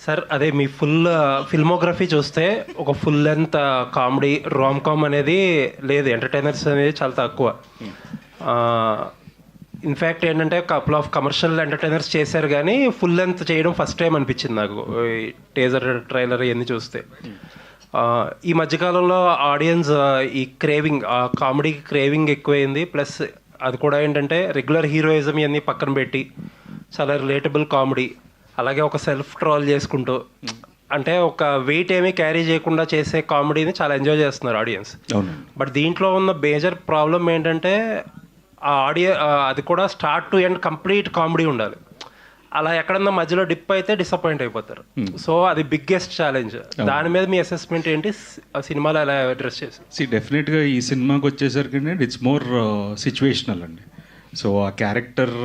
Sir అదే మీ filmography చూస్తే ఒక full length comedy rom com అనేది లేదు, ఎంటర్టైనర్స్ అనేది చాలా తక్కువ. ఇన్ఫ్యాక్ట్ ఏంటంటే కపుల్ ఆఫ్ కమర్షియల్ ఎంటర్టైనర్స్ చేశారు కానీ ఫుల్ లెంత్ చేయడం ఫస్ట్ టైం అనిపించింది నాకు టేజర్ ట్రైలర్ ఇవన్నీ చూస్తే. ఈ మధ్యకాలంలో ఆడియన్స్ ఈ క్రేవింగ్ కామెడీకి క్రేవింగ్ ఎక్కువైంది. ప్లస్ అది కూడా ఏంటంటే రెగ్యులర్ హీరోయిజం ఇవన్నీ పక్కన పెట్టి చాలా రిలేటబుల్ కామెడీ, అలాగే ఒక సెల్ఫ్ ట్రోల్ చేసుకుంటూ, అంటే ఒక వెయిట్ ఏమీ క్యారీ చేయకుండా చేసే కామెడీని చాలా ఎంజాయ్ చేస్తున్నారు ఆడియన్స్. బట్ దీంట్లో ఉన్న మేజర్ ప్రాబ్లం ఏంటంటే ఆ అది కూడా start to end complete comedy ఉండాలి. అలా ఎక్కడన్నా మధ్యలో డిప్ అయితే డిసప్పాయింట్ అయిపోతారు. సో అది బిగ్గెస్ట్ ఛాలెంజ్. దాని మీద మీ అసెస్మెంట్ ఏంటి? సినిమాలో ఎలా అడ్రస్ చేసి? డెఫినెట్గా ఈ సినిమాకి వచ్చేసరికి ఇట్స్ మోర్ సిచ్యువేషనల్ అండి. సో ఆ క్యారెక్టర్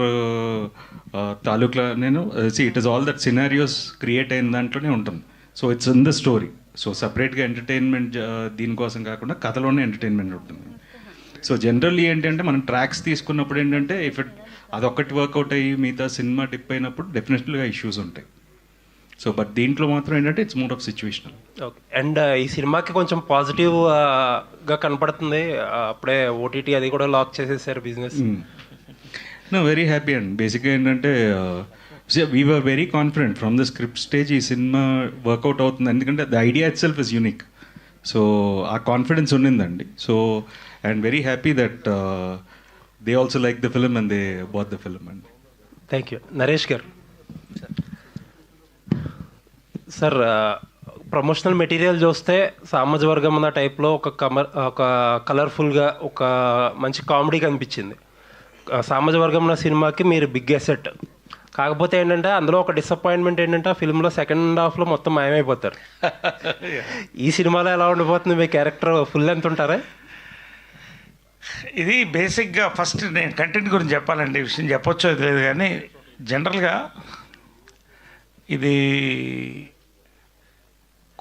తాలూకులో నేను it is all that scenarios create అయిన దాంట్లోనే ఉంటుంది. So it's in the story. So సపరేట్గా ఎంటర్టైన్మెంట్ దీనికోసం కాకుండా కథలోనే ఎంటర్టైన్మెంట్ ఉంటుంది. సో జనరల్లీ ఏంటంటే మనం ట్రాక్స్ తీసుకున్నప్పుడు ఏంటంటే అదొక్కటి వర్కౌట్ అయ్యి మిగతా సినిమా డిప్ అయినప్పుడు డెఫినెట్లీగా ఇష్యూస్ ఉంటాయి. సో బట్ దీంట్లో మాత్రం ఏంటంటే it's more of situational. Okay. And ఈ సినిమాకి కొంచెం పాజిటివ్గా కనపడుతుంది. అప్పుడే ఓటీటీ అది కూడా లాక్ చేసేసారు బిజినెస్. వెరీ హ్యాపీ అండ్ బేసిక్గా ఏంటంటే we were very confident from the script stage ఈ సినిమా వర్కౌట్ అవుతుంది, ఎందుకంటే the idea it self is unique. So ఆ కాన్ఫిడెన్స్ ఉండిందండి. So and very happy that they also like the film and they bought the film అండి. Thank you. Naresh garu. Sir promotional material చూస్తే సామాజవర్గం అన్న టైప్లో ఒక కలర్ఫుల్గా ఒక మంచి కామెడీ కనిపించింది. సామాజవర్గంలో సినిమాకి మీరు బిగ్ అసెట్. కాకపోతే ఏంటంటే అందులో ఒక డిసప్పాయింట్మెంట్ ఏంటంటే ఆ ఫిల్మ్లో సెకండ్ హాఫ్లో మొత్తం మాయమైపోతారు. ఈ సినిమాలో ఎలా ఉండిపోతుంది మీ క్యారెక్టర్? ఫుల్ లెంత్ ఉంటారా? ఇది బేసిక్గా ఫస్ట్ నేను కంటెంట్ గురించి చెప్పాలండి. ఈ విషయం చెప్పొచ్చో తెలియదు కానీ జనరల్గా ఇది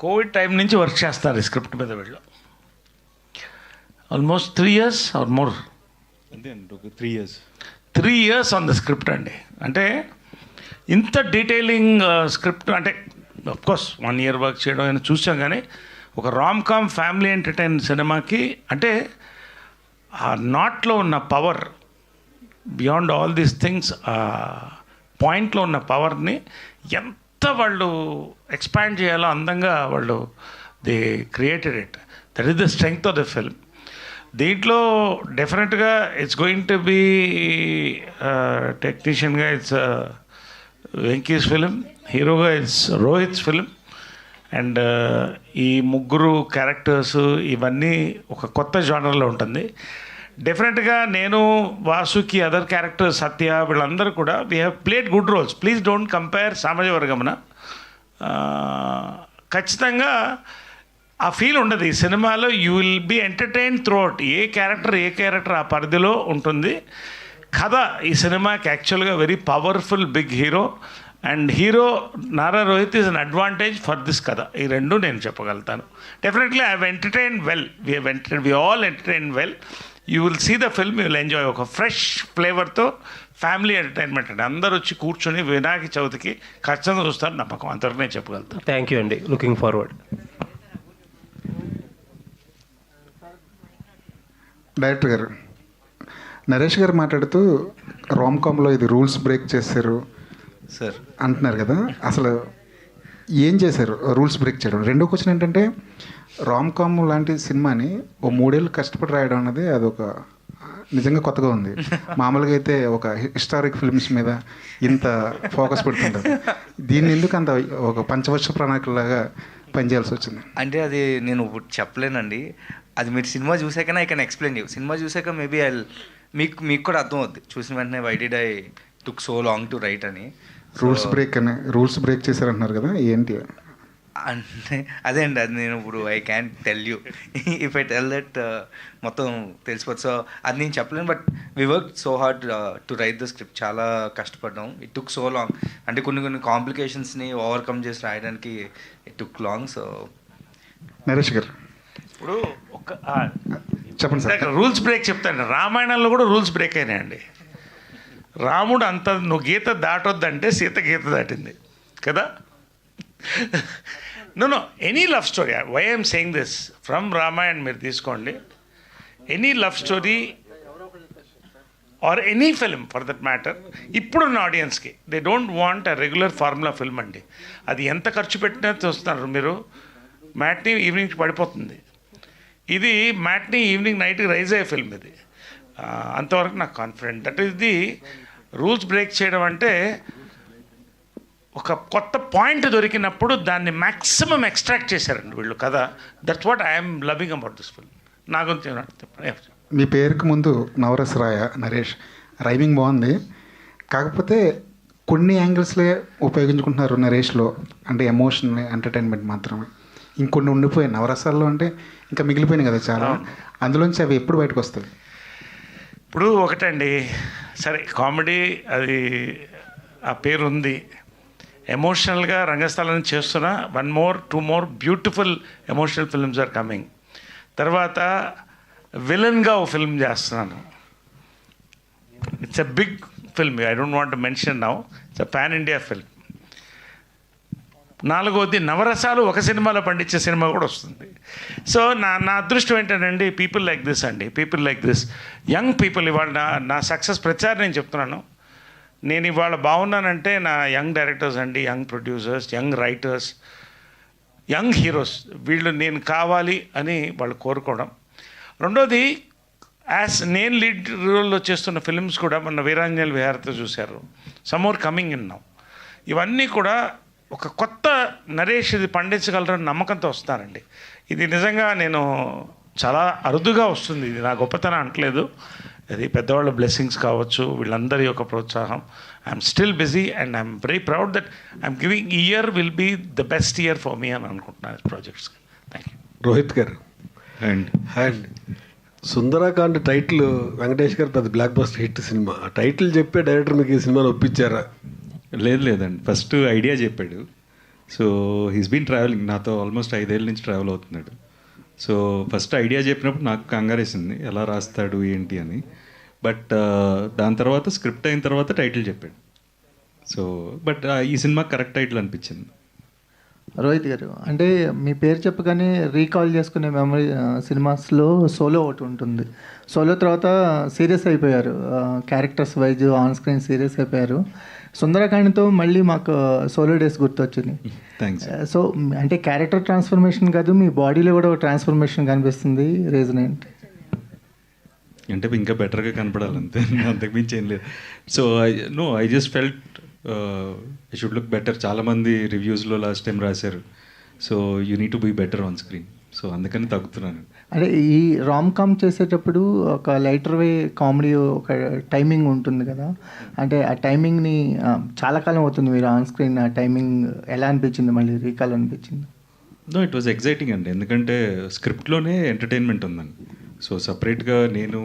కోవిడ్ టైం నుంచి వర్క్ చేస్తారు ఈ స్క్రిప్ట్ మీద. వీళ్ళు ఆల్మోస్ట్ 3 years ఆర్ మోర్. అంతే అండి, ఒక 3 years. 3 years on the script అండి. అంటే ఇంత డీటెయిలింగ్ స్క్రిప్ట్ అంటే అఫ్కోర్స్ 1 year వర్క్ చేయడం అని చూసాం కానీ ఒక రామ్ కామ్ ఫ్యామిలీ ఎంటర్టైన్ సినిమాకి అంటే ఆ నాట్లో ఉన్న power beyond all these things, ఆ పాయింట్లో ఉన్న పవర్ని ఎంత వాళ్ళు ఎక్స్పాండ్ చేయాలో అందంగా వాళ్ళు they created it. That is the strength of the film. దీంట్లో డెఫినెట్గా ఇట్స్ గోయింగ్ టు బీ టెక్నీషియన్గా ఇట్స్ వెంకీస్ ఫిలిం, హీరోగా ఇట్స్ రోహిత్స్ ఫిలిం. అండ్ ఈ ముగ్గురు క్యారెక్టర్స్ ఇవన్నీ ఒక కొత్త జానర్లో ఉంటుంది. డెఫినెట్గా నేను, వాసుకి, అదర్ క్యారెక్టర్స్, సత్య, వీళ్ళందరూ కూడా we have played good roles. Please don't compare Samajavaragamana. ఖచ్చితంగా ఆ ఫీల్ ఉండదు ఈ సినిమాలో. You will be entertain throughout. ఏ క్యారెక్టర్ ఆ పరిధిలో ఉంటుంది. కథ ఈ సినిమాకి యాక్చువల్గా very powerful big hero and hero Nara Rohit is an advantage for this కథ. ఈ రెండు నేను చెప్పగలుగుతాను. Definitely I have entertain well. We all entertain well. You will see the film, you will enjoy. ఒక ఫ్రెష్ ఫ్లేవర్తో ఫ్యామిలీ ఎంటర్టైన్మెంట్ అండి. అందరూ వచ్చి కూర్చొని వినాయక చవితికి ఖచ్చితంగా చూస్తారు, నమ్మకం. అంతవరకు నేను చెప్పగలుగుతాను. థ్యాంక్ యూ అండి. Looking forward. డైరెక్టర్ గారు, నరేష్ గారు మాట్లాడుతూ రామ్ కామ్లో ఇది రూల్స్ బ్రేక్ చేశారు సార్ అంటున్నారు కదా, అసలు ఏం చేశారు రూల్స్ బ్రేక్ చేయడం? రెండో క్వశ్చన్ ఏంటంటే, రామ్ కామ్ లాంటి సినిమాని ఓ 3 ఏళ్ళు కష్టపడి రాయడం అనేది అదొక నిజంగా కొత్తగా ఉంది. మామూలుగా అయితే ఒక హిస్టారిక్ ఫిల్మ్స్ మీద ఇంత ఫోకస్ పెడుతుంటారు. దీన్ని ఎందుకు అంత ఒక పంచవర్ష ప్రణాళికలాగా పనిచేయాల్సి వచ్చింది? అంటే అది నేను చెప్పలేనండి. అది మీరు సినిమా చూసాకనే I can explain you. Cinema చూసాక మేబీ మీకు కూడా అర్థం అవుద్ది. చూసిన వెంటనే why did I took so long to write అని. రూల్స్ బ్రేక్ చేశారంటున్నారు కదా, ఏంటి అంటే అదే అండి, అది నేను ఇప్పుడు I can tell you. If I tell that మొత్తం తెలిసిపోతుంది. సో అది నేను చెప్పలేను. But we work so hard to write the script. చాలా కష్టపడ్డాం. It took so long. అంటే కొన్ని కాంప్లికేషన్స్ని ఓవర్కమ్ చేసి రాయడానికి it took long. So Naresh గారు ఇప్పుడు చెప్పండి సార్. రూల్స్ బ్రేక్ చెప్తాను. రామాయణంలో కూడా రూల్స్ బ్రేక్ అయినాయండి. రాముడు అంత నువ్వు గీత దాటొద్దంటే సీత గీత దాటింది కదా. No any love story, why I'm saying this, from Ramayan మీరు తీసుకోండి, any love story or any film for that matter, ఇప్పుడున్న ఆడియన్స్కి they don't want a regular formula film అండి. అది ఎంత ఖర్చు పెట్టినా చూస్తున్నారు మీరు, మ్యాట్నీ ఈవినింగ్కి పడిపోతుంది. ఇది మ్యాట్నీ ఈవినింగ్ నైట్కి రైజ్ అయ్యే ఫిల్మ్ ఇది. అంతవరకు నాకు confident. That is the rules break చేయడం అంటే ఒక కొత్త పాయింట్ దొరికినప్పుడు దాన్ని మ్యాక్సిమం ఎక్స్ట్రాక్ట్ చేశారండి వీళ్ళు కదా. That's what I'm loving about this film. నా గురించి మీ పేరుకి ముందు నవరస రాయ నరేష్, రైమింగ్ బాగుంది, కాకపోతే కొన్ని యాంగిల్స్లే ఉపయోగించుకుంటున్నారు నరేష్లో, అంటే ఎమోషన్ ఎంటర్టైన్మెంట్ మాత్రమే. ఇంకొన్ని ఉండిపోయాయి నవరసాల్లో, అంటే ఇంకా మిగిలిపోయినాయి కదా చాలా, అందులోంచి అవి ఎప్పుడు బయటకు వస్తాయి? ఇప్పుడు ఒకటండి, సరే కామెడీ అది ఆ పేరు ఉంది, ఎమోషనల్గా రంగస్థలం చేస్తున్నా 2 more beautiful emotional films are coming. తర్వాత విలన్గా ఒక ఫిల్మ్ చేస్తున్నాను. It's a big film, I don't want to mention now, it's a pan India film. 4వది నవరసాలు ఒక సినిమాలో పండించే సినిమా కూడా వస్తుంది. సో నా అదృష్టం ఏంటంటే పీపుల్ లైక్ దిస్ అండి, people like this young people. ఇవాళ నా సక్సెస్ ప్రచారం నేను చెప్తున్నాను. నేను ఇవాళ బాగున్నానంటే నా యంగ్ డైరెక్టర్స్ అండి, young producers, young writers, young heroes, వీళ్ళు నేను కావాలి అని వాళ్ళు కోరుకోవడం. రెండోది నేను లీడ్ రోల్లో చేస్తున్న ఫిల్మ్స్ కూడా మొన్న వీరాంజలి విహారతో చూశారు, some more coming in now. ఇవన్నీ కూడా ఒక కొత్త నరేష్ ఇది పండించగలరని నమ్మకంతో వస్తానండి. ఇది నిజంగా నేను చాలా అరుదుగా వస్తుంది, ఇది నా గొప్పతనం అంటలేదు, అది పెద్దవాళ్ళ బ్లెస్సింగ్స్ కావచ్చు, వీళ్ళందరి యొక్క ప్రోత్సాహం. I'm still busy and I'm very proud that I'm giving year will be the best year for me అని అనుకుంటున్నాను ప్రాజెక్ట్స్. Thank you. రోహిత్ గారు అండ్ సుందరాకాండ్ టైటిల్ వెంకటేష్ గారు పెద్ద బ్లాక్ బస్టర్ హిట్ సినిమా, ఆ టైటిల్ చెప్పే డైరెక్టర్ మీకు ఈ సినిమాని ఒప్పించారా? లేదండి, ఫస్ట్ ఐడియా చెప్పాడు. సో హీస్ బీన్ ట్రావెలింగ్ నాతో ఆల్మోస్ట్ 5 ఏళ్ళ నుంచి ట్రావెల్ అవుతున్నాడు. సో ఫస్ట్ ఐడియా చెప్పినప్పుడు నాకు కంగారేసింది ఎలా రాస్తాడు ఏంటి అని. బట్ దాని తర్వాత స్క్రిప్ట్ అయిన తర్వాత టైటిల్ చెప్పాడు. సో బట్ ఈ సినిమా కరెక్ట్ టైటిల్ అనిపించింది. రోహిత్ గారు, అంటే మీ పేరు చెప్పగానే రీకాల్ చేసుకునే మెమరీ సినిమాస్లో సోలో ఒకటి ఉంటుంది. సోలో తర్వాత సీరియస్ అయిపోయారు, characters wise on screen serious అయిపోయారు. సుందరకాండ్తో మళ్ళీ మాకు సోలో డేస్ గుర్తొచ్చింది. థ్యాంక్స్. సో అంటే క్యారెక్టర్ ట్రాన్స్ఫర్మేషన్ కాదు, మీ బాడీలో కూడా ఒక ట్రాన్స్ఫర్మేషన్ కనిపిస్తుంది. రీజన్ ఏంటి? అంటే ఇంకా బెటర్గా కనపడాలంతే, అంతకుమించి ఏం లేదు. So I just felt I should look better. చాలామంది రివ్యూస్లో లాస్ట్ టైం రాశారు, so you need to be better on screen. So అందుకని తగ్గుతున్నాను. అంటే ఈ రామ్ కామ్ చేసేటప్పుడు ఒక లైటర్ వే కామెడీ ఒక టైమింగ్ ఉంటుంది కదా, అంటే ఆ టైమింగ్ని చాలా కాలం అవుతుంది మీరు ఆన్ స్క్రీన్, ఆ టైమింగ్ ఎలా అనిపించింది, మళ్ళీ రీకాల్ అనిపించింది? నో, ఇట్ వాజ్ ఎగ్జైటింగ్ అండి, ఎందుకంటే స్క్రిప్ట్లోనే ఎంటర్టైన్మెంట్ ఉందండి. సో సపరేట్గా నేను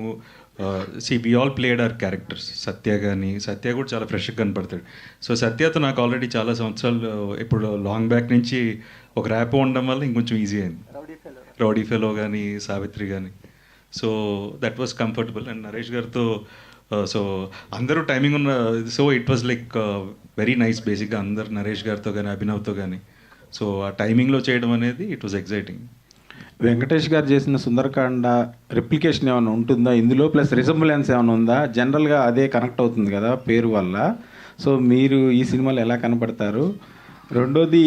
we all played our characters. Satya కూడా చాలా ఫ్రెష్గా కనపడతాడు. సో సత్యతో నాకు ఆల్రెడీ చాలా సంవత్సరాలు ఇప్పుడు లాంగ్ బ్యాక్ నుంచి ఒక ర్యాప్ ఉండడం వల్ల ఇంకొంచెం ఈజీ అయింది. రౌడీ ఫెలో కానీ సావిత్రి కానీ, so that was comfortable. And Naresh గారితో సో అందరూ టైమింగ్ ఉన్న, so it was like very nice. బేసిక్గా అందరు నరేష్ గారితో కానీ అభినవ్తో కానీ, సో ఆ టైమింగ్లో చేయడం అనేది ఇట్ వాజ్ ఎగ్జైటింగ్. వెంకటేష్ గారు చేసిన సుందరకాండ రిప్లికేషన్ ఏమైనా ఉంటుందా ఇందులో, ప్లస్ రిసెంబ్లెన్స్ ఏమైనా ఉందా? జనరల్గా అదే కనెక్ట్ అవుతుంది కదా పేరు వల్ల. సో మీరు ఈ సినిమాలో ఎలా కనపడతారు? రెండోది,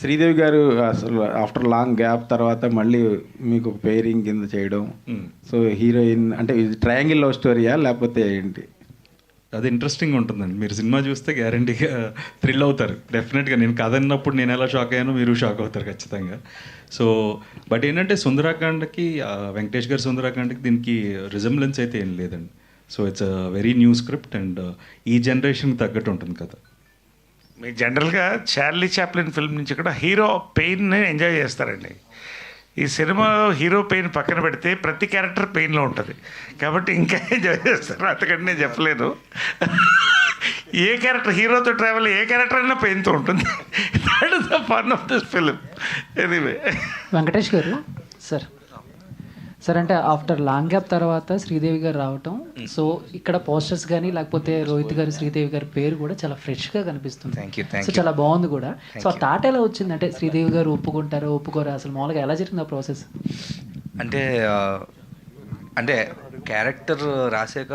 శ్రీదేవి గారు అసలు ఆఫ్టర్ లాంగ్ గ్యాప్ తర్వాత మళ్ళీ మీకు పేరింగ్ కింద చేయడం, సో హీరోయిన్ అంటే ఇది ట్రయాంగిల్ లవ్ స్టోరీయా లేకపోతే ఏంటి? అది ఇంట్రెస్టింగ్ ఉంటుందండి. మీరు సినిమా చూస్తే గ్యారంటీగా థ్రిల్ అవుతారు డెఫినెట్గా. నేను కథన్నప్పుడు నేను ఎలా షాక్ అయ్యానో మీరు షాక్ అవుతారు ఖచ్చితంగా. సో బట్ ఏంటంటే సుందరాకాండకి వెంకటేష్ గారి సుందరాకాండకి దీనికి రిజెంబ్లెన్స్ అయితే ఏం లేదండి. So it's a very new script and ఈ జనరేషన్కి తగ్గట్టు ఉంటుంది కథ. మీరు జనరల్గా చార్లీ చాప్లిన్ ఫిల్మ్ నుంచి కూడా హీరో పెయిన్ని ఎంజాయ్ చేస్తారండి. ఈ సినిమా హీరో పెయిన్ పక్కన పెడితే ప్రతి క్యారెక్టర్ పెయిన్లో ఉంటుంది కాబట్టి ఇంకా ఎంజాయ్ చేస్తారు. అంతకంటే నేను చెప్పలేను. ఏ క్యారెక్టర్ హీరోతో ట్రావెల్ ఏ క్యారెక్టర్ అయినా పెయిన్తో ఉంటుంది. That is the fun of this film. Anyway Venkatesh గారు సార్, సార్ అంటే ఆఫ్టర్ లాంగ్ గ్యాప్ తర్వాత శ్రీదేవి గారు రావటం, సో ఇక్కడ పోస్టర్స్ కానీ లేకపోతే రోహిత్ గారు శ్రీదేవి గారి పేరు కూడా చాలా ఫ్రెష్గా కనిపిస్తుంది. Thank so you. చాలా బాగుంది కూడా. సో ఆ థాట్ ఎలా వచ్చింది, అంటే శ్రీదేవి గారు ఒప్పుకుంటారో ఒప్పుకోరా, అసలు మామూలుగా ఎలా జరిగింది ఆ ప్రాసెస్? అంటే క్యారెక్టర్ రాసాక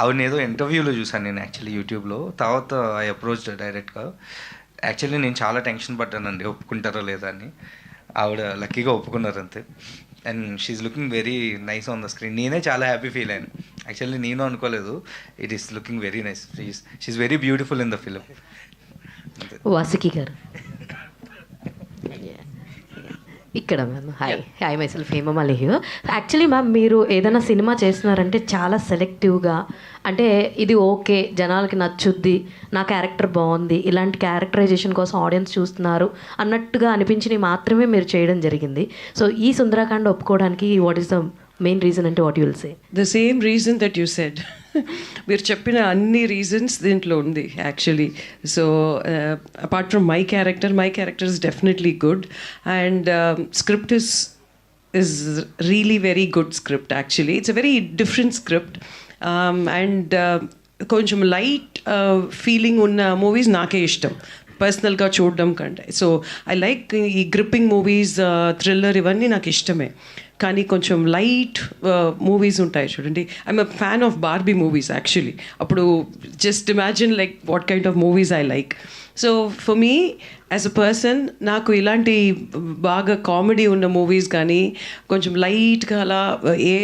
ఆవిడ ఏదో ఇంటర్వ్యూలో చూసాను నేను యాక్చువల్లీ యూట్యూబ్లో. తర్వాత ఐ అప్రోచ్ డైరెక్ట్గా. యాక్చువల్లీ నేను చాలా టెన్షన్ పడ్డానండి ఒప్పుకుంటారో లేదా అని. ఆవిడ లక్కీగా ఒప్పుకున్నారు అంతే. And she's looking very nice on the screen. నేనే చాలా హ్యాపీ ఫీల్ అయ్యాను. యాక్చువల్లీ నేను అనుకోలేదు. It is looking very nice. She's very beautiful in the film. Vasuki garu ఇక్కడ ma'am. Hi myself Hema Malihi. Actually ma'am మీరు ఏదైనా సినిమా చేస్తున్నారంటే చాలా సెలెక్టివ్గా, అంటే ఇది ఓకే జనాలకి నచ్చుద్ది, నా క్యారెక్టర్ బాగుంది, ఇలాంటి క్యారెక్టరైజేషన్ కోసం ఆడియన్స్ చూస్తున్నారు అన్నట్టుగా అనిపించినవి మాత్రమే మీరు చేయడం జరిగింది. సో ఈ సుందరకాండ ఒప్పుకోవడానికి what is the main reason అంటే what you will say? The same reason that you said. మీరు చెప్పిన అన్ని రీజన్స్ దీంట్లో ఉంది actually. So apart from my character is definitely good, and script is really very good script actually. It's a very different script, and కొంచెం light feeling ఉన్న movies నాకే ఇష్టం పర్సనల్గా చూడడం కంటే. సో ఐ లైక్ ఈ గ్రిప్పింగ్ మూవీస్, థ్రిల్లర్ ఇవన్నీ నాకు ఇష్టమే. కానీ కొంచెం లైట్ మూవీస్ ఉంటాయి చూడండి. I'm a fan of Barbie movies actually. అప్పుడు just imagine like what kind of movies I like. So for me as a person నాకు ఇలాంటి బాగా కామెడీ ఉన్న మూవీస్ కానీ కొంచెం లైట్గా అలా ఏ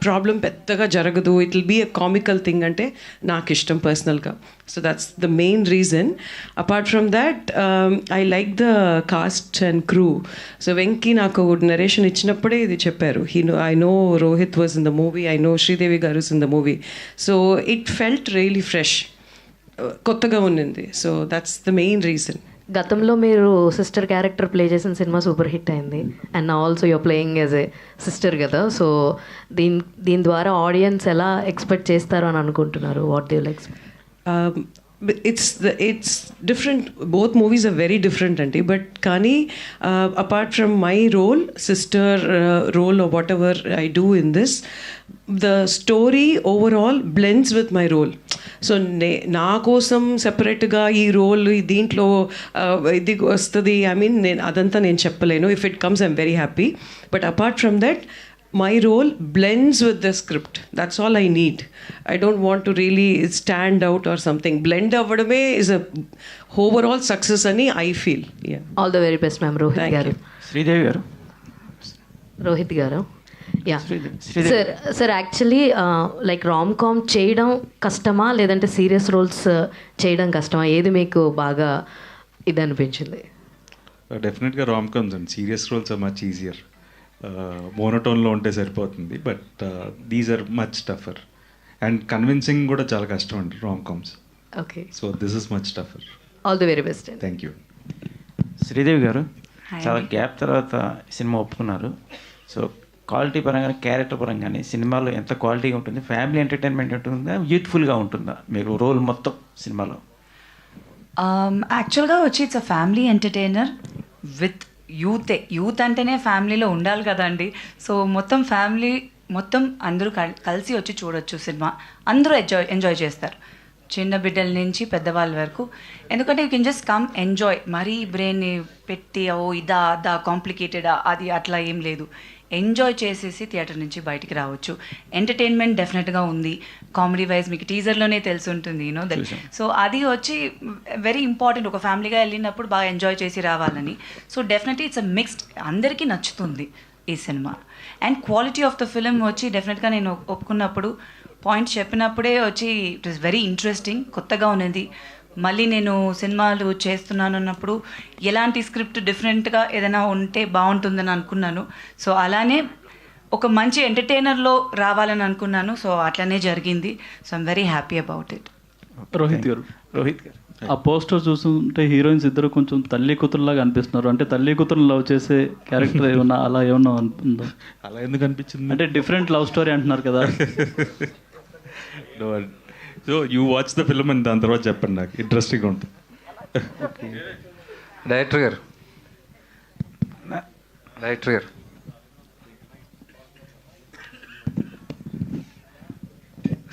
ప్రాబ్లం పెద్దగా జరగదు, it will be a comical thing అంటే నాకు ఇష్టం పర్సనల్గా. So that's the main reason. Apart from that I like the cast and crew. So Venky నాకు నరేషన్ ఇచ్చినప్పుడే ఇది చెప్పారు. I know Rohit was in the movie, I know Sridevi garu is in the movie. So it felt really fresh, కొత్తగా ఉన్నింది. So that's the main reason. గతంలో మీరు sister character play చేసిన cinema super hit అయింది, and also your playing as a sister కదా. So దీని ద్వారా audience ఎలా ఎక్స్పెక్ట్ చేస్తారు అని అనుకుంటున్నారు? What do you like? it's different. Both movies are very different anti, but kani apart from my role, sister role or whatever I do in this, the story overall blends with my role. So నా కోసం సెపరేట్గా ఈ role దీంట్లో ఇది వస్తుంది, I mean అదంతా నేను చెప్పలేను. If it comes I'm very happy, but apart from that my role blends with the script. That's all I need. I don't want to really stand out or something. Blend avadame is a overall success ani I feel. Yeah. All the very best, ma'am. Rohit garu. Sridevi garu. Rohit garu. Yeah. Sir actually like rom-com చేయడం కష్టమా లేదంటే serious roles చేయడం కష్టమా? ఏది మీకు బాగా ఇది అనిపించింది? డెఫినెట్గా rom coms and serious roles are much easier. మోనోటోన్లో ఉంటే సరిపోతుంది, but these are much tougher and convincing కూడా చాలా కష్టం అండి rom coms. Okay, so this is much tougher. All the very best. Thank you. Sridevi garu చాలా గ్యాప్ తర్వాత సినిమా ఒప్పుకున్నారు. సో క్వాలిటీ పరంగా క్యారెక్టర్ పరంగానే సినిమాలో ఎంత క్వాలిటీగా ఉంటుంది? ఫ్యామిలీ ఎంటర్టైన్మెంట్ ఉంటుందా, యూత్ఫుల్గా ఉంటుందా మీకు రోల్ మొత్తం సినిమాలో? యాక్చువల్గా వచ్చి it's a family entertainer with youth అంటేనే ఫ్యామిలీలో ఉండాలి కదండి. సో మొత్తం ఫ్యామిలీ మొత్తం అందరూ కలిసి వచ్చి చూడొచ్చు సినిమా. అందరూ ఎంజాయ్ చేస్తారు, చిన్న బిడ్డల నుంచి పెద్దవాళ్ళ వరకు. ఎందుకంటే you can just come enjoy. మరీ బ్రెయిన్ని పెట్టి ఇదా కాంప్లికేటెడా అది అట్లా ఏం లేదు. ఎంజాయ్ చేసేసి థియేటర్ నుంచి బయటికి రావచ్చు. ఎంటర్టైన్మెంట్ డెఫినెట్గా ఉంది. కామెడీ వైజ్ మీకు టీజర్లోనే తెలిసి ఉంటుంది దట్. సో అది వచ్చి వెరీ ఇంపార్టెంట్. ఒక ఫ్యామిలీగా వెళ్ళినప్పుడు బాగా ఎంజాయ్ చేసి రావాలని. So definitely it's a mixed, అందరికీ నచ్చుతుంది ఈ cinema. And quality of the film వచ్చి డెఫినెట్గా నేను ఒప్పుకున్నప్పుడు పాయింట్ చెప్పినప్పుడే వచ్చి ఇట్ ఈస్ వెరీ ఇంట్రెస్టింగ్, కొత్తగా ఉన్నది. మళ్ళీ నేను సినిమాలు చేస్తున్నాను అన్నప్పుడు ఎలాంటి స్క్రిప్ట్ డిఫరెంట్గా ఏదైనా ఉంటే బాగుంటుందని అనుకున్నాను. సో అలానే ఒక మంచి ఎంటర్టైనర్లో రావాలని అనుకున్నాను. సో అట్లనే జరిగింది. So I'm very happy about it. Rohit గారు ఆ పోస్టర్ చూస్తుంటే హీరోయిన్స్ ఇద్దరు కొంచెం తల్లి కూతురులాగా అనిపిస్తున్నారు. అంటే తల్లి కూతురుని లవ్ చేసే క్యారెక్టర్ ఏమన్నా అలా ఏమన్నా ఉందో? అలా ఎందుకు అనిపించింది? అంటే డిఫరెంట్ లవ్ స్టోరీ అంటున్నారు కదా. So you watch the film and దాని తర్వాత చెప్పండి, నాకు ఇంట్రెస్టింగ్గా ఉంటుంది. డైరెక్టర్ గారు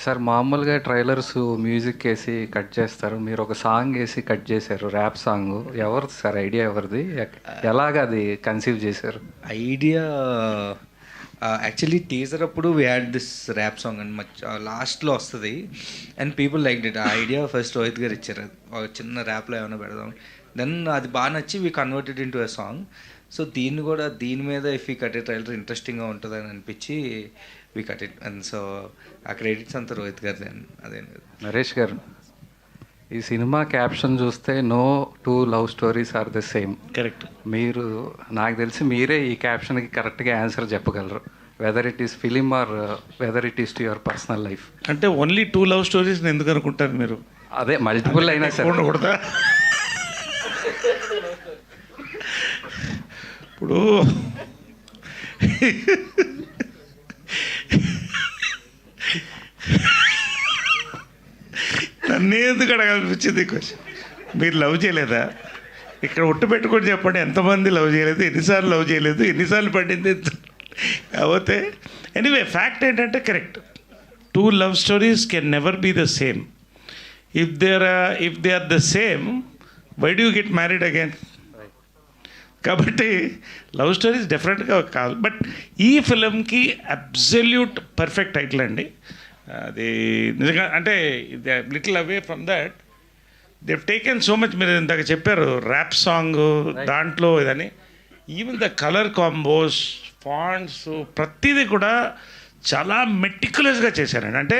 సార్ మామూలుగా ట్రైలర్స్ మ్యూజిక్ వేసి కట్ చేస్తారు, మీరు ఒక సాంగ్ వేసి కట్ చేశారు, ర్యాప్ సాంగ్. ఎవరిది సార్ ఐడియా, ఎవరిది, ఎలాగ అది కన్సీవ్ చేశారు? ఐడియా యాక్చువల్లీ టీజర్ అప్పుడు we had this rap song and లాస్ట్లో వస్తుంది అండ్ పీపుల్ లైక్ ఇట్. ఆ ఐడియా ఫస్ట్ రోహిత్ గారు ఇచ్చారు, ఒక చిన్న ర్యాప్లో ఏమైనా పెడదాం. దెన్ అది బాగా నచ్చి we converted in to a song. So దీన్ని కూడా దీని మీద ఇఫ్ ఈ కట్ ట్రైలర్ ఇంట్రెస్టింగ్గా ఉంటుందని అనిపించి we cut it. And so ఆ క్రెడిట్స్ అంతా రోహిత్ గారిది. అదే నరేష్ గారు, ఈ సినిమా క్యాప్షన్ చూస్తే no two love stories are the same. Correct. మీరు, నాకు తెలిసి మీరే ఈ క్యాప్షన్కి కరెక్ట్గా ఆన్సర్ చెప్పగలరు, whether it is film or whether it is to your personal life. అంటే ఓన్లీ 2 లవ్ స్టోరీస్ ఎందుకు అనుకుంటారు మీరు? అదే మల్టిపుల్ అయినా సరే ఉండకూడదా? ఇప్పుడు నన్ను ఎందుకు అడగాలనిపించింది క్వశ్చన్. మీరు లవ్ చేయలేదా? ఇక్కడ ఒట్టు పెట్టుకొని చెప్పండి, ఎంతమంది లవ్ చేయలేదు, ఎన్నిసార్లు లవ్ చేయలేదు, ఎన్నిసార్లు పడింది. కాకపోతే ఎనీవే ఫ్యాక్ట్ ఏంటంటే correct, 2 love stories can never be the same. If they are the same, why do get married again? కాబట్టి లవ్ స్టోరీస్ డెఫినెట్గా కాదు. బట్ ఈ ఫిలింకి అబ్సల్యూట్ పర్ఫెక్ట్ టైటిల్ అండి. అది నిజంగా అంటే little away from that they've taken so much. మీరు ఇందాక చెప్పారు ర్యాప్ సాంగ్ దాంట్లో ఇదని, even the colour combos, fonts, ప్రతిదీ కూడా చాలా మెటిక్యులస్గా చేశారండి. అంటే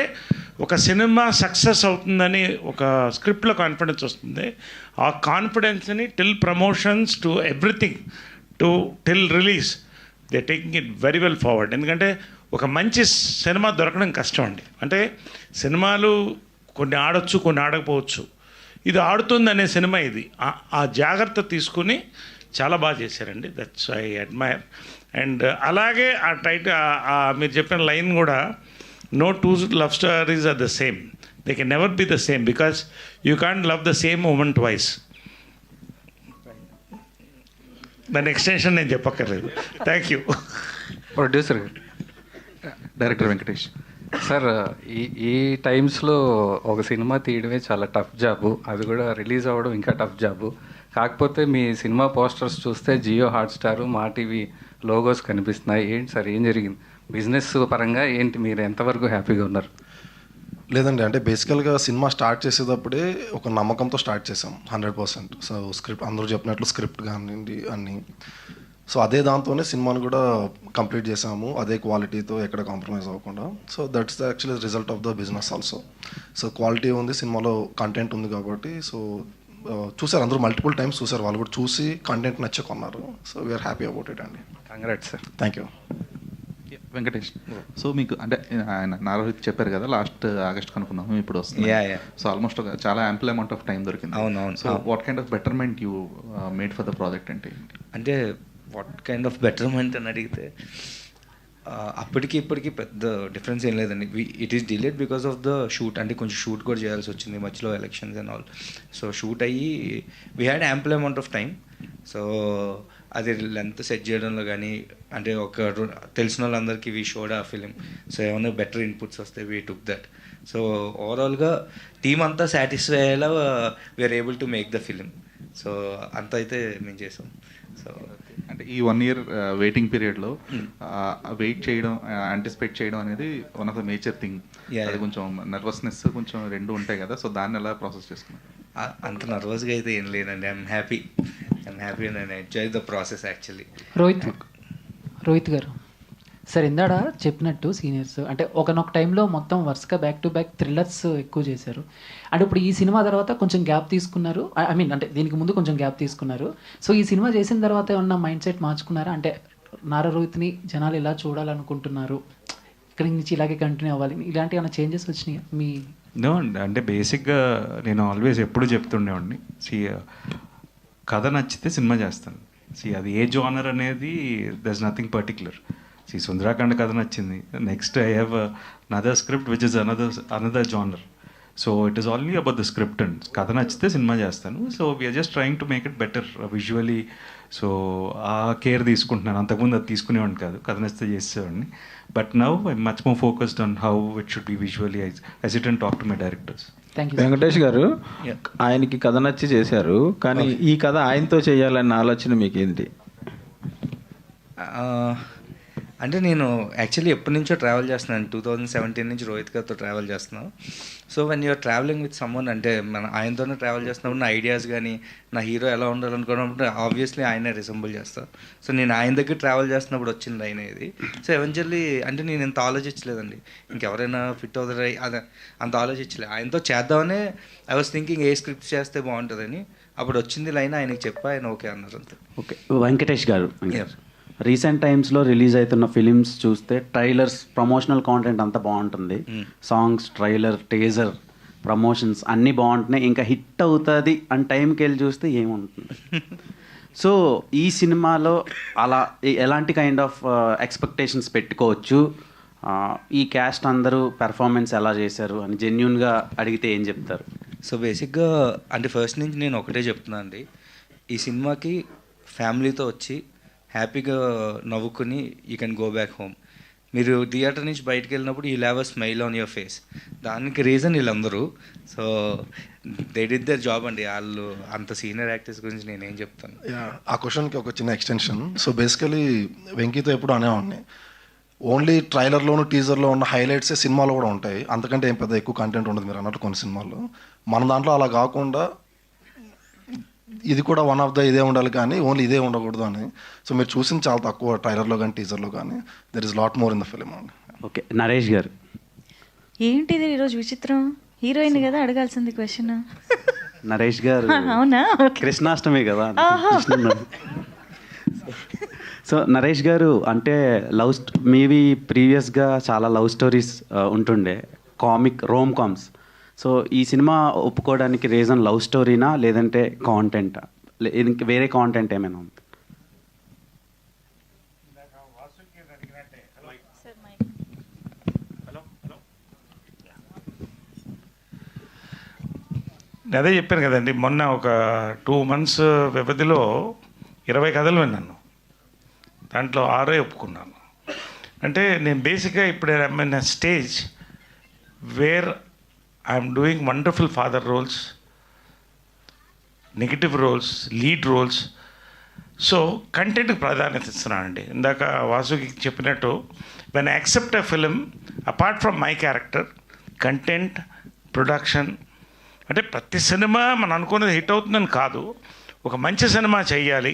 ఒక సినిమా సక్సెస్ అవుతుందని ఒక స్క్రిప్ట్లో కాన్ఫిడెన్స్ వస్తుంది. ఆ కాన్ఫిడెన్స్ని till promotions to everything to till release they taking it very well forward. ఎందుకంటే ఒక మంచి సినిమా దొరకడం కష్టం అండి. అంటే సినిమాలు కొన్ని ఆడొచ్చు, కొన్ని ఆడకపోవచ్చు. ఇది ఆడుతుంది అనే సినిమా ఇది. ఆ జాగ్రత్త తీసుకుని చాలా బాగా చేశారండి. That's I admire. అండ్ అలాగే ఆ మీరు చెప్పిన లైన్ కూడా, no 2 love stories are the same. They can never be the same because you can't love the same woman twice. దాని ఎక్స్టెన్షన్ నేను చెప్పక్కర్లేదు. Thank you. Producer director Venkatesh sir, ఈ టైమ్స్లో ఒక సినిమా తీయడమే చాలా టఫ్ జాబు, అది కూడా రిలీజ్ అవ్వడం ఇంకా టఫ్ జాబు. కాకపోతే మీ సినిమా పోస్టర్స్ చూస్తే జియో హాట్స్టార్, మా టీవీ లోగోస్ కనిపిస్తున్నాయి. ఏంటి సార్, ఏం జరిగింది బిజినెస్ పరంగా? ఏంటి, మీరు ఎంతవరకు హ్యాపీగా ఉన్నారు? లేదండి, అంటే బేసికల్గా సినిమా స్టార్ట్ చేసేటప్పుడే ఒక నమ్మకంతో స్టార్ట్ చేసాం 100%. సో స్క్రిప్ట్ అందరూ చెప్పినట్లు స్క్రిప్ట్ కానివ్వండి అన్నీ, సో అదే దాంతోనే సినిమాను కూడా కంప్లీట్ చేసాము, అదే క్వాలిటీతో ఎక్కడ కాంప్రమైజ్ అవ్వకుండా. So that's the actually result of the business also. So quality ఉంది, సినిమాలో కంటెంట్ ఉంది కాబట్టి. సో చూసారు అందరూ, మల్టిపుల్ టైమ్స్ చూసారు, వాళ్ళు కూడా చూసి కంటెంట్ నచ్చి కొన్నారు. So we are happy about it అండి. Congrats sir. Thank you. Venkatesh, so మీకు అంటే ఆయన నారోహిత్ చెప్పారు కదా, లాస్ట్ ఆగస్ట్ కనుక్కున్నాము, ఇప్పుడు వస్తుంది. సో ఆల్మోస్ట్ చాలా యాంపుల్ అమౌంట్ ఆఫ్ టైం దొరికింది. అవునవును. So what kind of betterment you made for the project అంటే వాట్ కైండ్ ఆఫ్ బెటర్మెంట్ అని అడిగితే అప్పటికి ఇప్పటికి పెద్ద డిఫరెన్స్ ఏం లేదండి. It is delayed because of the shoot. అంటే కొంచెం షూట్ కూడా చేయాల్సి వచ్చింది మధ్యలో, elections and all. So shoot అయ్యి we had ample amount of time. So అది లెంత్ సెట్ చేయడంలో కానీ, అంటే ఒక తెలిసిన వాళ్ళందరికీ we showed a film. So ఏమైనా బెటర్ ఇన్పుట్స్ వస్తే వీ టుక్ దట్. సో ఓవరాల్గా టీమ్ అంతా సాటిస్ఫై అయ్యేలా we're able to make the film. So అంత అయితే మేము చేసాం. సో అంటే ఈ 1 year వెయిటింగ్ పీరియడ్లో వెయిట్ చేయడం, యాంటిసిపేట్ చేయడం అనేది one of the major thing. అది కొంచెం నర్వస్నెస్ కొంచెం రెండు ఉంటాయి కదా, సో దాన్ని ఎలా ప్రాసెస్ చేసుకున్నారు? అంత నర్వస్గా అయితే ఏం లేదండి. I'm happy and I enjoy the process actually. Rohit గారు సార్, ఇందాడ చెప్పినట్టు సీనియర్స్ అంటే ఒకనొక టైంలో మొత్తం వరుసగా బ్యాక్ టు బ్యాక్ థ్రిల్లర్స్ ఎక్కువ చేశారు. అంటే ఇప్పుడు ఈ సినిమా తర్వాత కొంచెం గ్యాప్ తీసుకున్నారు, ఐ మీన్ అంటే దీనికి ముందు కొంచెం గ్యాప్ తీసుకున్నారు. సో ఈ సినిమా చేసిన తర్వాత ఏమన్నా మైండ్ సెట్ మార్చుకున్నారా? అంటే నారా రోహిత్ని జనాలు ఇలా చూడాలనుకుంటున్నారు, ఇక్కడి నుంచి ఇలాగే కంటిన్యూ అవ్వాలి, ఇలాంటి ఏమైనా చేంజెస్ వచ్చినాయి మీ? నో, అంటే బేసిక్గా నేను ఆల్వేస్ ఎప్పుడు చెప్తుండేవాడిని, కథ నచ్చితే సినిమా చేస్తాను. అది ఏ జోనర్ అనేది దర్స్ నథింగ్ పర్టిక్యులర్. సుందరాకాండ కథ నచ్చింది, next I have another script which is another genre. So it is only about the script and కథ నచ్చితే సినిమా చేస్తాను. So we're just trying to make it better visually. So ఆ కేర్ తీసుకుంటున్నాను. అంతకుముందు అది తీసుకునేవాడిని కాదు, కథ నచ్చితే చేసేవాడిని. But now I much more focused on how it should be visually. I sit and talk to my directors. Venkatesh garu, ఆయనకి కథ నచ్చి చేశారు, కానీ ఈ కథ ఆయనతో చేయాలన్న ఆలోచన మీకు ఏంటి? అంటే నేను యాక్చువల్లీ ఎప్పటి నుంచో ట్రావెల్ చేస్తున్నాను. 2017 నుంచి రోహిత్ గారితో ట్రావెల్ చేస్తున్నాను. So when you're travelling with someone, అంటే మన ఆయనతోనే ట్రావెల్ చేస్తున్నప్పుడు నా ఐడియాస్ కానీ నా హీరో ఎలా ఉండాలనుకున్నప్పుడు ఆబ్వియస్లీ ఆయనే రిసెంబుల్ చేస్తాను. సో నేను ఆయన దగ్గర ట్రావెల్ చేస్తున్నప్పుడు వచ్చింది ఆయన ఇది. సో ఎవెన్చువల్లీ అంటే నేను ఇంత ఆలోచించలేదండి, ఇంకెవరైనా ఫిట్ అవుతారా అదే అంత ఆలోచించలేదు. ఆయనతో చేద్దామనే I was thinking a script చేస్తే బాగుంటుందని. అప్పుడు వచ్చింది లైన్ ఆయనకి చెప్పా, ఆయన ఓకే అన్నారు అంతే. ఓకే, వెంకటేష్ గారు, రీసెంట్ టైమ్స్లో రిలీజ్ అవుతున్న ఫిలిమ్స్ చూస్తే ట్రైలర్స్, ప్రమోషనల్ కాంటెంట్ అంతా బాగుంటుంది. సాంగ్స్, ట్రైలర్, టీజర్, ప్రమోషన్స్ అన్నీ బాగుంటున్నాయి. ఇంకా హిట్ అవుతుంది అని టైంకి వెళ్ళి చూస్తే ఏముంటుంది? సో ఈ సినిమాలో అలా ఎలాంటి కైండ్ ఆఫ్ ఎక్స్పెక్టేషన్స్ పెట్టుకోవచ్చు? ఈ క్యాస్ట్ అందరూ పెర్ఫార్మెన్స్ ఎలా చేశారు అని జెన్యున్గా అడిగితే ఏం చెప్తారు? సో బేసిక్గా అంటే ఫస్ట్ నుంచి నేను ఒకటే చెప్తున్నాను అండి, ఈ సినిమాకి ఫ్యామిలీతో వచ్చి హ్యాపీగా నవ్వుకుని you can go back home. మీరు థియేటర్ నుంచి బయటకు వెళ్ళినప్పుడు you have a smile on your face. దానికి రీజన్ వీళ్ళందరూ. So they did their job అండి. వాళ్ళు అంత సీనియర్ యాక్టర్స్ గురించి నేనేం చెప్తాను. ఆ క్వశ్చన్కి ఒక చిన్న ఎక్స్టెన్షన్. సో బేసికలీ వెంకీతో ఎప్పుడు అనేవాడిని, ఓన్లీ ట్రైలర్లోను టీజర్లో ఉన్న హైలైట్సే సినిమాలో కూడా ఉంటాయి, అంతకంటే ఏం పెద్ద ఎక్కువ కంటెంట్ ఉండదు మీరు అన్నట్టు కొన్ని సినిమాల్లో. మన దాంట్లో అలా కాకుండా ఇది కూడా వన్ ఆఫ్ ద ఇదే ఉండాలి కానీ ఓన్లీ ఇదే ఉండకూడదు అని. సో మీరు చూసింది చాలా తక్కువ ట్రైలర్లో కానీ టీజర్లో కానీ. There is lot more in the film అండి. ఓకే, నరేష్ గారు. ఏంటిది ఈరోజు విచిత్రం? హీరోయిన్ కదా అడగాల్సింది క్వశ్చన్. నరేష్ గారు, అవునా? కృష్ణాష్టమి కదా. సో నరేష్ గారు, అంటే మీవి ప్రీవియస్గా చాలా లవ్ స్టోరీస్ ఉంటుండే, కామిక్ రోమ్ కామ్స్. సో ఈ సినిమా ఒప్పుకోవడానికి రీజన్ లవ్ స్టోరీనా లేదంటే కాంటెంటా, వేరే కాంటెంట్ ఏమైనా ఉంది? అదే చెప్పాను కదండి, మొన్న ఒక 2 months వ్యవధిలో 20 కథలు విన్నాను, దాంట్లో 6 ఒప్పుకున్నాను. అంటే నేను బేసిక్గా ఇప్పుడు I'm in a stage where I'm doing wonderful father roles, negative roles, lead roles. So కంటెంట్కి ప్రాధాన్యత ఇస్తున్నానండి. ఇందాక వాసుకి చెప్పినట్టు, when I accept a film apart from my character, content, production, అంటే ప్రతి సినిమా మనం అనుకున్నది హిట్ అవుతుందని కాదు, ఒక మంచి సినిమా చెయ్యాలి,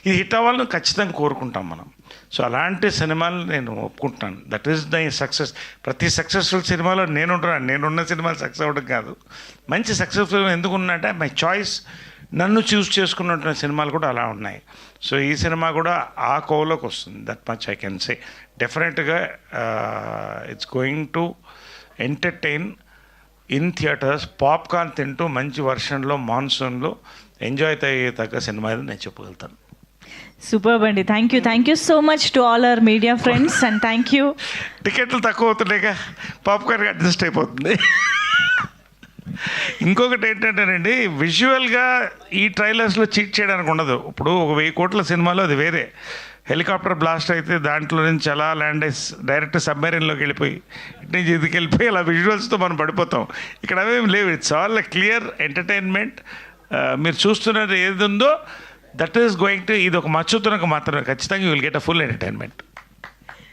ఇది హిట్ అవ్వాలని ఖచ్చితంగా కోరుకుంటాం మనం. సో అలాంటి సినిమాలు నేను ఒప్పుకుంటున్నాను. That is the success. ప్రతి సక్సెస్ఫుల్ సినిమాలో నేనున్న సినిమాలు సక్సెస్ అవ్వడం కాదు, మంచి సక్సెస్ఫుల్ ఎందుకు ఉన్నట్టే మై చాయిస్, నన్ను చూస్ చేసుకున్నటువంటి సినిమాలు కూడా అలా ఉన్నాయి. సో ఈ సినిమా కూడా ఆ కోవలోకి వస్తుంది. That much I can say. డెఫినెట్గా it's going to entertain in theatres. Popcorn తింటూ మంచి వర్షన్లో, మాన్సూన్లో ఎంజాయ్ తగ్గ సినిమా అని నేను చెప్పగలుగుతాను. సూపర్ అండి. Thank you so much to all our media friends and thank you. టికెట్లు తక్కువ అవుతున్నాయిగా, పాప్కార్న్ అడ్జస్ట్ అయిపోతుంది. ఇంకొకటి ఏంటంటేనండి, విజువల్గా ఈ ట్రైలర్స్లో చీట్ చేయడానికి ఉండదు. ఇప్పుడు ఒక 1000 కోట్ల సినిమాలో అది వేరే. హెలికాప్టర్ బ్లాస్ట్ అయితే దాంట్లో నుంచి అలా ల్యాండ్ అయ్యి డైరెక్ట్ సబ్మెరీన్లోకి వెళ్ళిపోయి ఇటు నుంచి ఇదికి వెళ్ళిపోయి అలా విజువల్స్తో మనం పడిపోతాం. ఇక్కడ అవేం లేవు. It's all clear entertainment. మీరు చూస్తున్నది ఏది ఉందో దట్ ఈస్ గోయింగ్ టు, ఇది ఒక మచ్చుతునకు మాత్రమే. ఖచ్చితంగా you will get a full entertainment.